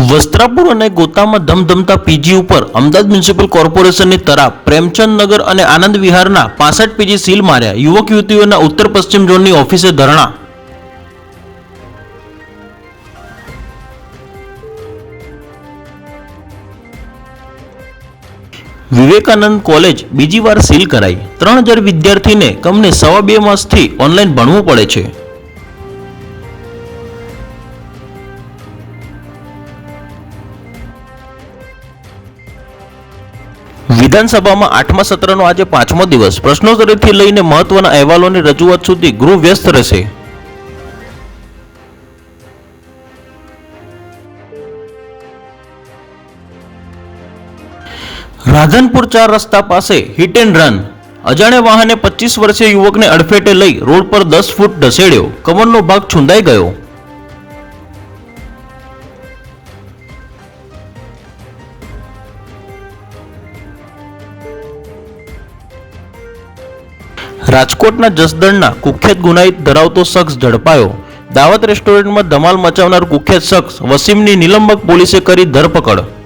વસ્ત્રાપુર અને ગોતામાં ધમધમતા પીજી ઉપર અમદાવાદ મ્યુનિસિપલ કોર્પોરેશનની તરફ પ્રેમચંદ નગર અને આનંદ વિહારના 65 પીજી સીલ માર્યા। યુવક યુવતીઓના ઉત્તર પશ્ચિમ ઝોનની ઓફિસે ધરણા। વિવેકાનંદ કોલેજ બીજી વાર સીલ કરાઈ। 3000 વિદ્યાર્થીને કમને 2.5 માસથી ઓનલાઈન ભણવું પડે છે। વિધાનસભામાં 8મા સત્રનો આજે 5મો દિવસ। પ્રશ્નોત્તરીથી લઈને મહત્વના અહેવાલોની રજૂઆત સુધી ગૃહ વ્યસ્ત રહેશે। રાધનપુર 4 રસ્તા પાસે હિટ એન્ડ રન। અજાણ્યા વાહને 25 વર્ષીય યુવકને અડફેટે લઈ રોડ પર 10 ફૂટ ધસેડ્યો। કમરનો ભાગ છૂંદાઈ ગયો। રાજકોટના જસદણના કુખ્યાત ગુનાહિત ધરાવતો શખ્સ ઝડપાયો। દાવત રેસ્ટોરન્ટમાં ધમાલ મચાવનાર કુખ્યાત શખ્સ વસીમની નિલંબક પોલીસે કરી ધરપકડ।